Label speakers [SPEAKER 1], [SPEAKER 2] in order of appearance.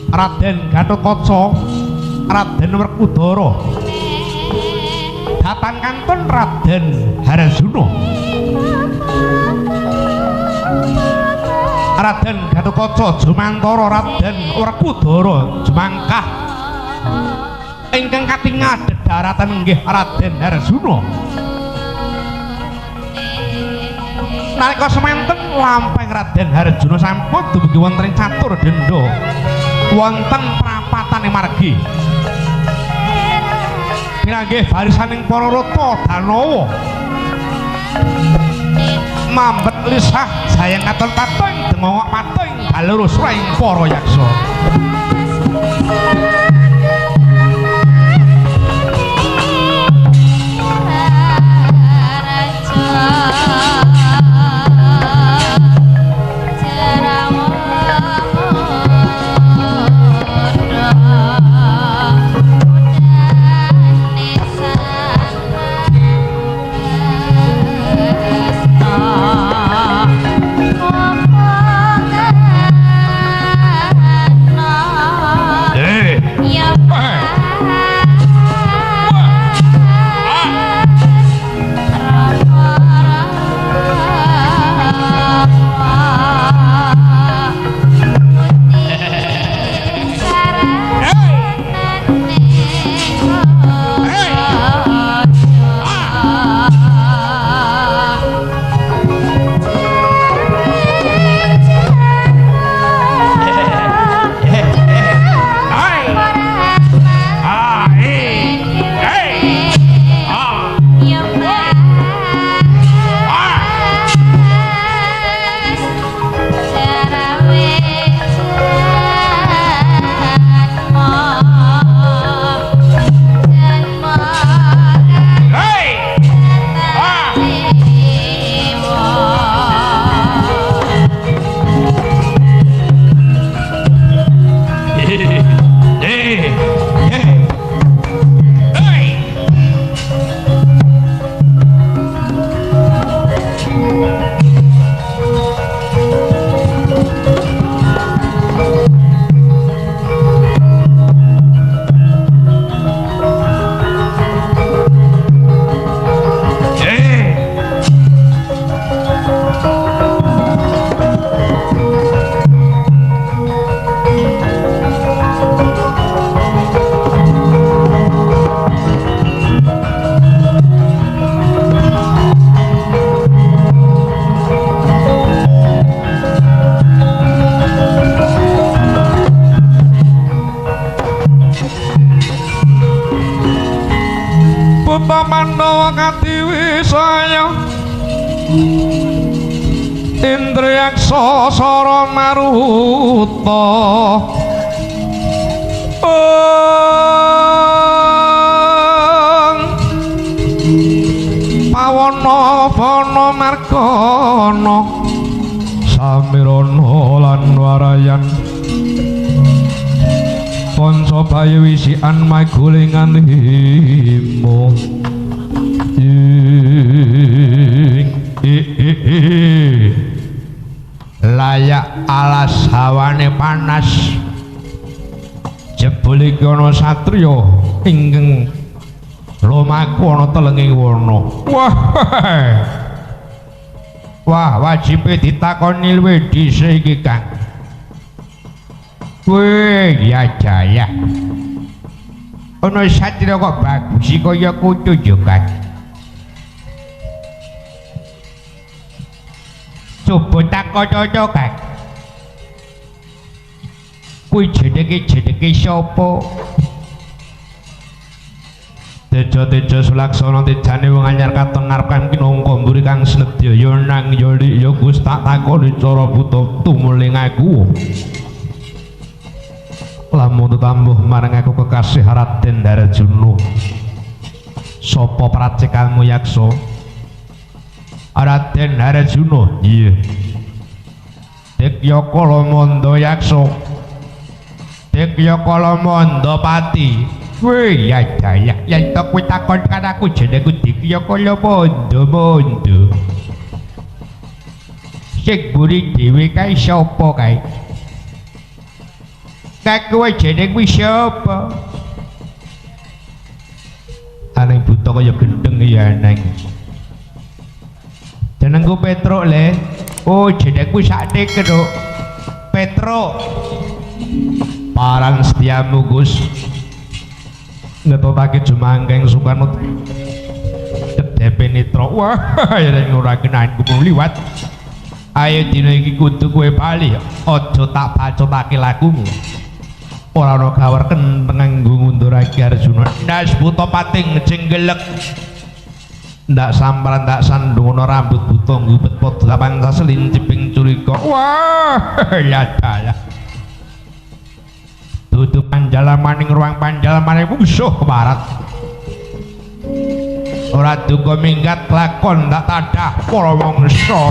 [SPEAKER 1] Raden Gatotkaca, Raden Werkudara. Datang kantun Raden Harjuna. Raden Gatotkaca Jumantara, Raden Werkudara jumangkah ingkang katingal dedharatan inggih Raden Harjuna. Nalika semanten lampahing Raden Harjuna sampun dumugi wonten ing catur denda wonten prapatane margi. Pinanggih barisaning para rata Danawa mambet lisah sayang katon patuing dengok patuing kalurus raing para yaksa. Indriyaksa Sara Maruta Pawana Vana Margana Samirana lan Warayan Panca Bayu wisikan magulingan himo layak alas hawane panas jebul iki ana satriya ingkang lumaku ana telenging wana. Wah wajibe ditakoni luwih dhisik iki Kang. Weh ya jaya ana satriya kok bagus kaya kucu yo Kang. Coba tak kocok Kang. Kuwi jenenge sapa? Tejo-tejo sulaksana tejane wong anyar katon ngarep kinangka mburi kang snedya ya nang ya lik ya Gus tak takoni cara buta tumuling aku. Lamun tambuh marang aku kekasih Raden Harjuna. Sapa pracekanmu yaksa? Raden Harjuna. Iya. Dikya Kalamanda yaksa. Dikya Kalamanda pati. Wih ya daya. Yen to kuwi takon kan aku jenengku Dikya Kalamanda Manda. Sing mburi dhewe kae sapa kae? kaku jeneng kuwi sapa? Aneng buta kaya gendeng ya neng. Jenengku Petruk le. Oh jenengku sakne kena Petruk. Parang setiamu Gus. Ngetotake jumangkeng Sukarno. Kedepe nitro. Wah, ya ora kenanku liwat. Ayo dina iki kudu kowe bali. Aja tak bacotake lagumu. Ora ana gawar kenteng ngundurake Arjuna. Ndas buta pating jenggelek. Ndak samparan ndak sandungono rambut buta ngubet padha pangsa selinciping curika. Wah, ya dalah. Dudu panjalamaning ruang panjalamaning musuh barat. Ora duka minggat lakon ndak tadah para mangsa.